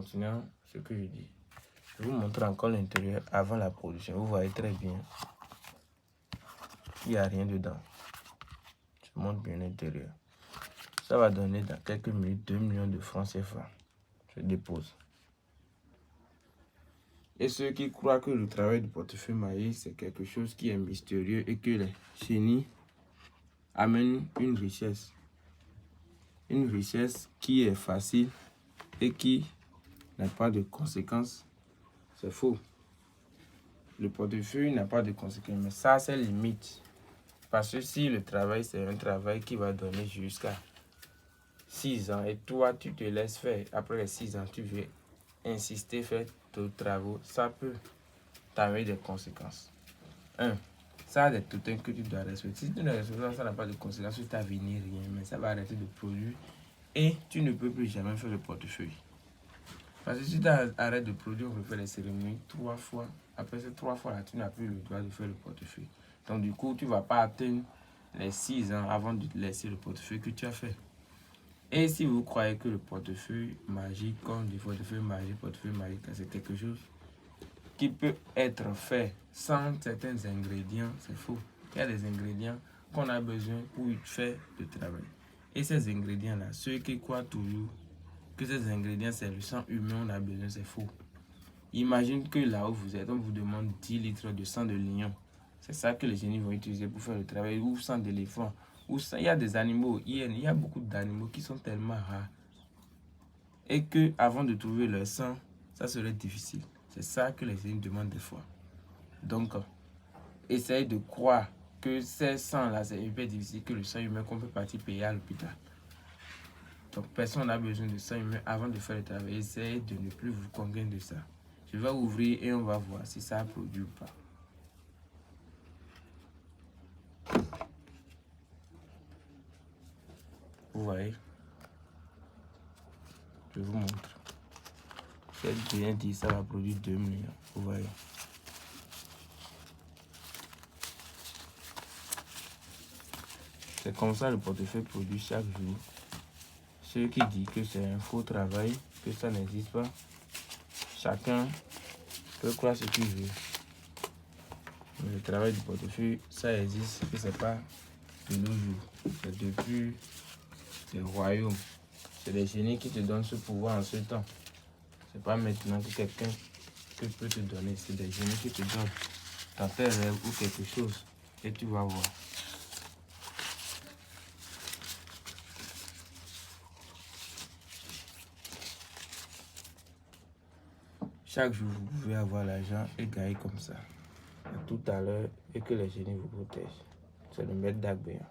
Continuons ce que je dis. Je vous montre encore l'intérieur avant la production. Vous voyez très bien. Il n'y a rien dedans. Je montre bien l'intérieur. Ça va donner dans quelques minutes 2 millions de francs CFA. Je dépose. Et ceux qui croient que le travail du portefeuille maillé, c'est quelque chose qui est mystérieux et que les génies amènent une richesse. Une richesse qui est facile et qui n'a pas de conséquences. C'est faux. Le portefeuille n'a pas de conséquences, mais ça, c'est limite. Parce que si le travail, c'est un travail qui va donner jusqu'à 6 ans et toi, tu te laisses faire. Après les 6 ans, tu veux insister, faire d'autres travaux, ça peut t'amener des conséquences. 1. Ça a des totems que tu dois respecter. Si tu ne respectes pas, ça n'a pas de conséquences sur ta vie ni rien, mais ça va arrêter de produire et tu ne peux plus jamais faire le portefeuille. Parce que si tu arrêtes de produire, on peut faire les cérémonies 3 fois. Après ces 3 fois-là, tu n'as plus le droit de faire le portefeuille. Donc du coup, tu ne vas pas atteindre les 6 ans avant de laisser le portefeuille que tu as fait. Et si vous croyez que le portefeuille magique, comme le portefeuille magique, c'est quelque chose qui peut être fait sans certains ingrédients, c'est faux. Il y a des ingrédients qu'on a besoin pour faire le travail. Et ces ingrédients-là, ceux qui croient toujours que ces ingrédients, c'est le sang humain, on a besoin, c'est faux. Imagine que là où vous êtes, on vous demande 10 litres de sang de lion. C'est ça que les génies vont utiliser pour faire le travail, ou sang d'éléphant. Il y a des animaux, il y a beaucoup d'animaux qui sont tellement rares. Et que avant de trouver leur sang, ça serait difficile. C'est ça que les génies demandent des fois. Donc, essayez de croire que ces sangs-là, c'est hyper difficile, que le sang humain qu'on peut partir payer à l'hôpital. Donc, personne n'a besoin de sang humain avant de faire le travail. Essayez de ne plus vous convaincre de ça. Je vais ouvrir et on va voir si ça a produit ou pas. Vous voyez? Je vous montre. J'ai bien dit, ça va produire 2 millions. Vous voyez? C'est comme ça le portefeuille produit chaque jour. Ceux qui disent que c'est un faux travail, que ça n'existe pas, chacun peut croire ce qu'il veut. Mais le travail du portefeuille, ça existe, que c'est pas de nos jours. C'est depuis les royaumes. C'est les génies qui te donnent ce pouvoir en ce temps. C'est pas maintenant que quelqu'un peut te donner. C'est des génies qui te donnent dans tes rêves ou quelque chose. Et tu vas voir. Chaque jour, vous pouvez avoir l'argent et gagner comme ça. À tout à l'heure et que les génies vous protègent. C'est le maître d'Agbéa.